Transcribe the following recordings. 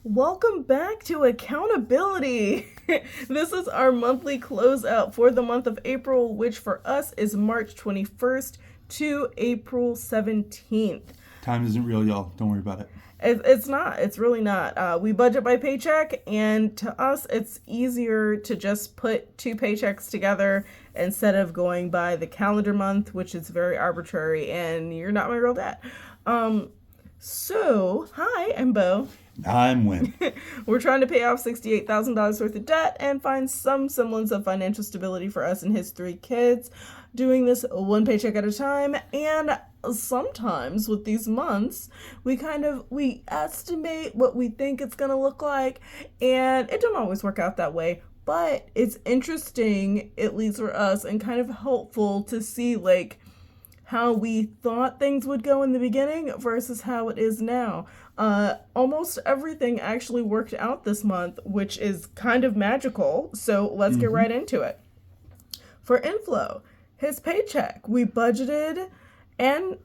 Welcome back to Accountability. This is our monthly closeout for the month of April, which for us is March 21st to April 17th. Time isn't real, y'all. Don't worry about it. It's not. It's really not. We budget by paycheck, and to us, it's easier to just put two paychecks together instead of going by the calendar month, which is very arbitrary, and you're not my real dad. Hi, I'm Bo. I'm Win. We're trying to pay off $68,000 worth of debt and find some semblance of financial stability for us and his three kids. Doing this one paycheck at a time, and sometimes with these months, we estimate what we think it's gonna look like, and it don't always work out that way. But it's interesting, at least for us, and kind of helpful to see how we thought things would go in the beginning versus how it is now. Almost everything actually worked out this month, which is kind of magical. So let's get right into it. For inflow, his paycheck, we budgeted and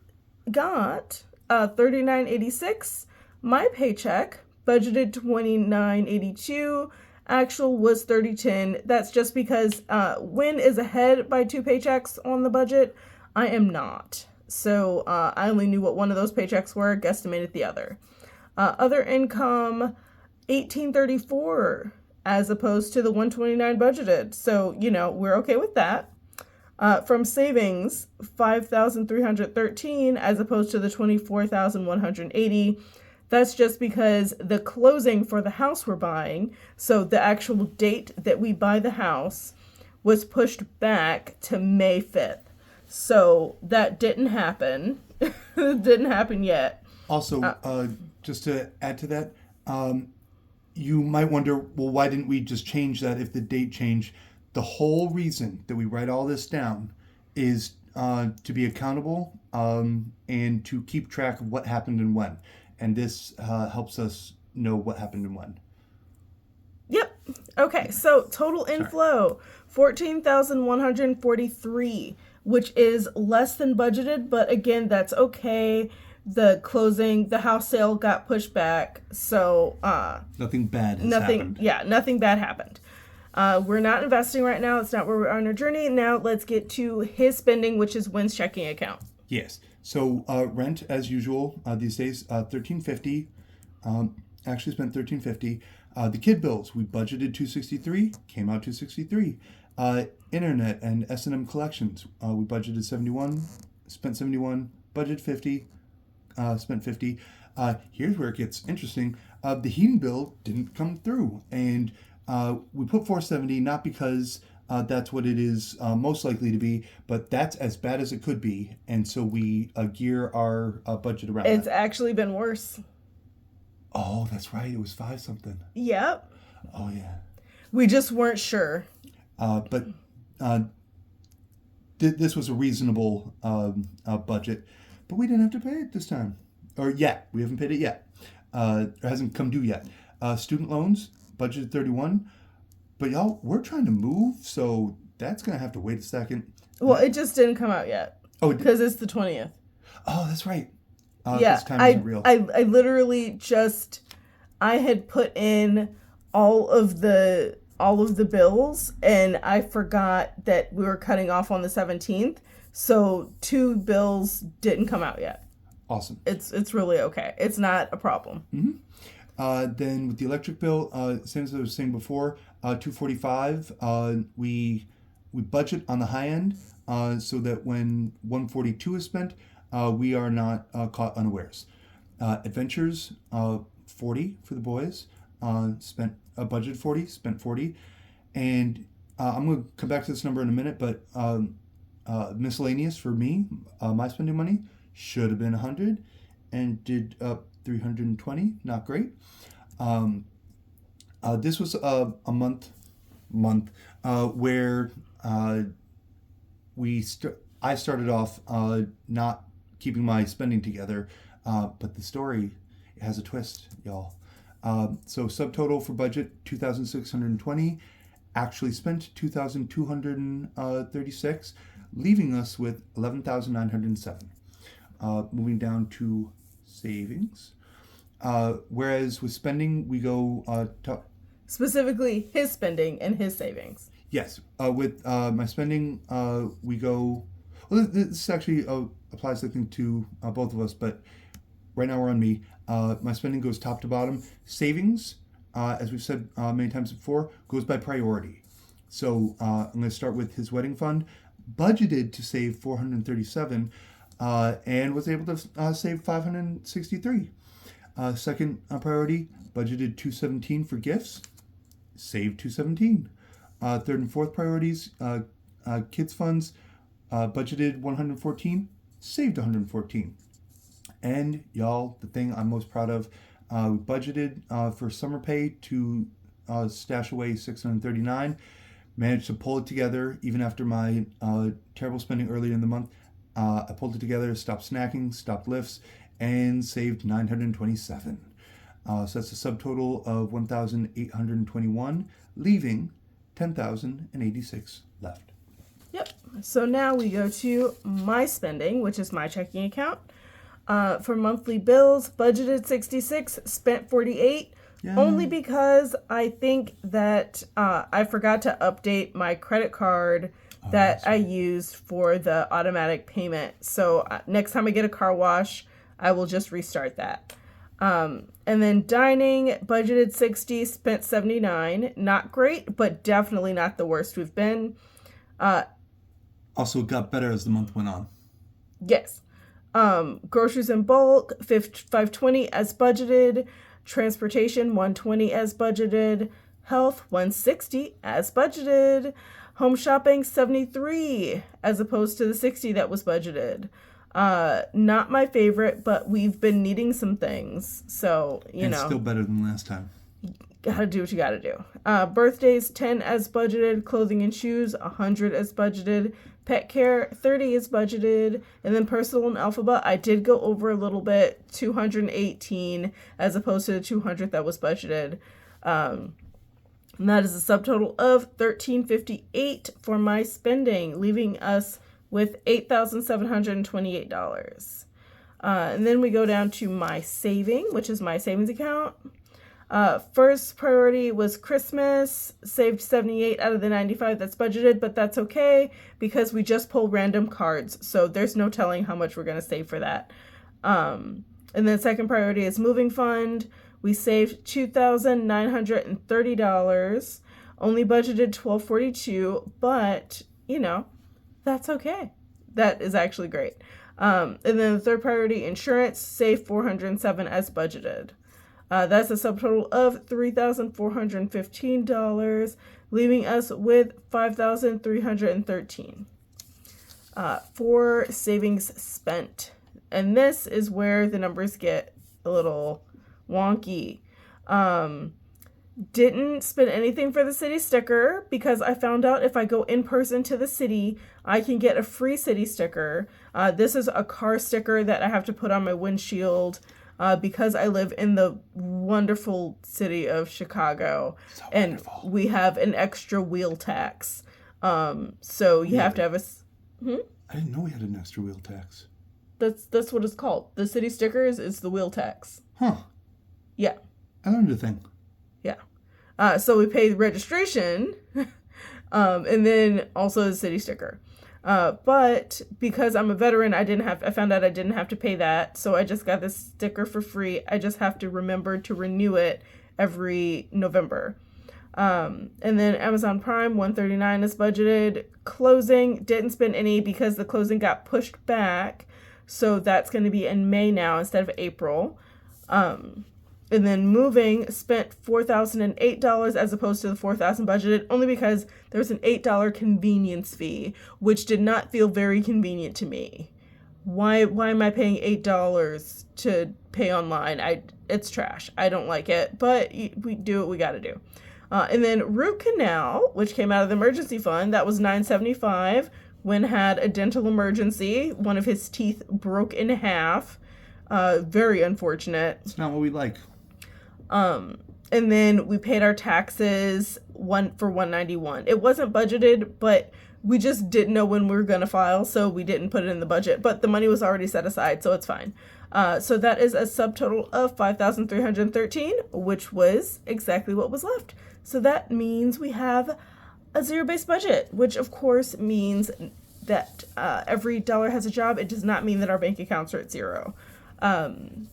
got $39.86. My paycheck budgeted $29.82. Actual was $30.10. That's just because Win is ahead by two paychecks on the budget. I am not. So I only knew what one of those paychecks were, guesstimated the other. Other income, $18.34 as opposed to the $129 budgeted. So, we're okay with that. From savings, $5,313 as opposed to the $24,180. That's just because the closing for the house we're buying, so the actual date that we buy the house, was pushed back to May 5th. So that didn't happen. It didn't happen yet. Also, just to add to that, you might wonder, well, why didn't we just change that if the date changed? The whole reason that we write all this down is to be accountable and to keep track of what happened and when. And this helps us know what happened and when. Yep. Okay, so total inflow, 14,143, which is less than budgeted, but again, that's okay. The house sale got pushed back, so nothing bad has happened. Yeah, nothing bad happened. We're not investing right now. It's not where we're on our journey. Now let's get to his spending, which is Wynn's checking account. Yes. So rent, as usual, these days, $13.50. Actually spent $13.50. The kid bills, we budgeted $263, came out $263. Internet and S&M collections, we budgeted $71, spent $71, budgeted $50, spent $50. Here's where it gets interesting. The heating bill didn't come through, and we put $470 not because that's what it is most likely to be, but that's as bad as it could be, and so we gear our budget around It's that. actually been worse. Oh, that's right. It was 5 something. Yep. Oh yeah. We just weren't sure. But this was a reasonable budget, but we didn't have to pay it this time, or yet. We haven't paid it yet. It hasn't come due yet. Student loans budgeted 31, but y'all, we're trying to move, so that's gonna have to wait a second. Well, it just didn't come out yet. Oh, because it's the 20th. Oh, that's right. Yeah, time isn't real. I literally I had put in all of the bills, and I forgot that we were cutting off on the 17th, so 2 bills didn't come out yet. Awesome. It's really okay. It's not a problem. Then with the electric bill, same as I was saying before, $245. We budget on the high end so that when $142 is spent, we are not caught unawares. Adventures, $40 for the boys. Spent a budget $40, spent $40, and I'm going to come back to this number in a minute. But miscellaneous for me, my spending money should have been $100, and did $320. Not great. This was a month where I started off not keeping my spending together, but the story has a twist, y'all. So subtotal for budget 2,620, actually spent 2,236, leaving us with 11,907. Moving down to savings. Whereas with spending, we go Specifically, his spending and his savings. yes. With my spending, we go. Well, this actually applies, I think, to both of us, but right now we're on me. My spending goes top to bottom. Savings, as we've said many times before, goes by priority. So I'm going to start with his wedding fund. Budgeted to save 437, and was able to save 563. Second priority, budgeted 217 for gifts, saved 217. Third and fourth priorities, kids funds, budgeted 114, saved 114. And y'all, the thing I'm most proud of, we budgeted for summer pay to stash away 639. Managed to pull it together even after my terrible spending earlier in the month. I pulled it together, stopped snacking, stopped lifts, and saved 927. So that's a subtotal of 1,821, leaving 10,086 left. Yep. So now we go to my spending, which is my checking account. For monthly bills, budgeted 66, spent 48. Yeah. Only because I think that I forgot to update my credit card that I used for the automatic payment. So next time I get a car wash, I will just restart that. And then dining, budgeted 60, spent 79. Not great, but definitely not the worst we've been. Also got better as the month went on. Yes. Groceries in bulk, 520 as budgeted. Transportation, 120 as budgeted. Health, 160 as budgeted. Home shopping, 73 as opposed to the 60 that was budgeted. Not my favorite, but we've been needing some things. So, you know. Still better than last time. Gotta do what you gotta do. Birthdays, 10 as budgeted. Clothing and shoes, 100 as budgeted. Pet care, 30 is budgeted. And then personal and alphabet, I did go over a little bit, 218 as opposed to the 200 that was budgeted. And that is a subtotal of $1,358 for my spending, leaving us with $8,728. And then we go down to my saving, which is my savings account. First priority was Christmas, saved 78 out of the 95 that's budgeted, but that's okay because we just pull random cards, so there's no telling how much we're going to save for that. And then second priority is moving fund. We saved $2,930, only budgeted $1,242, but, you know, that's okay. That is actually great. And then the third priority, insurance, saved $407 as budgeted. That's a subtotal of $3,415, leaving us with $5,313 for savings spent. And this is where the numbers get a little wonky. Didn't spend anything for the city sticker because I found out if I go in person to the city, I can get a free city sticker. This is a car sticker that I have to put on my windshield. Because I live in the wonderful city of Chicago, and wonderful. We have an extra wheel tax. So you have to have a... I didn't know we had an extra wheel tax. That's what it's called. The city stickers is the wheel tax. Huh. Yeah. I learned a thing. Yeah. So we pay the registration, and then also the city sticker. But because I'm a veteran, I found out I didn't have to pay that. So I just got this sticker for free. I just have to remember to renew it every November. And then Amazon Prime, $139 is budgeted. Closing, didn't spend any because the closing got pushed back. So that's going to be in May now instead of April. And then moving, spent $4,008 as opposed to the $4,000 budgeted, only because there was an $8 convenience fee, which did not feel very convenient to me. Why am I paying $8 to pay online? It's trash. I don't like it, but we do what we got to do. And then root canal, which came out of the emergency fund, that was $975. When had a dental emergency, one of his teeth broke in half. Very unfortunate. It's not what we like. And then we paid our taxes for $191. It wasn't budgeted, but We just didn't know when we were going to file, so we didn't put it in the budget. But the money was already set aside, so it's fine. So that is a subtotal of 5,313, which was exactly what was left. So that means we have a zero-based budget, which of course means that every dollar has a job. It does not mean that our bank accounts are at zero. Can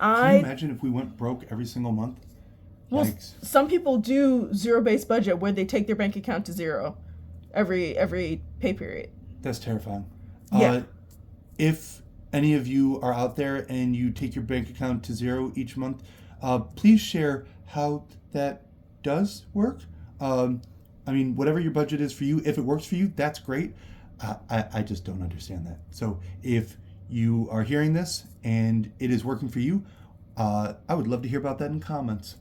you imagine if we went broke every single month? Well, Yikes. some people do zero-based budget where they take their bank account to zero every pay period. That's terrifying. Yeah. If any of you are out there and you take your bank account to zero each month, please share how that does work. I mean, whatever your budget is for you, if it works for you, that's great. I just don't understand that. So if you are hearing this and it is working for you, I would love to hear about that in comments.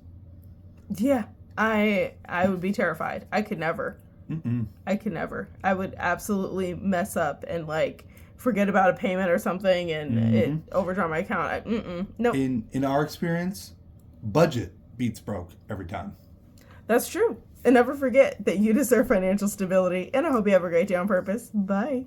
Yeah, I would be terrified. I could never. Mm-mm. I could never. I would absolutely mess up and like forget about a payment or something and it overdraw my account. No. In our experience, budget beats broke every time. That's true. And never forget that you deserve financial stability. And I hope you have a great day on purpose. Bye.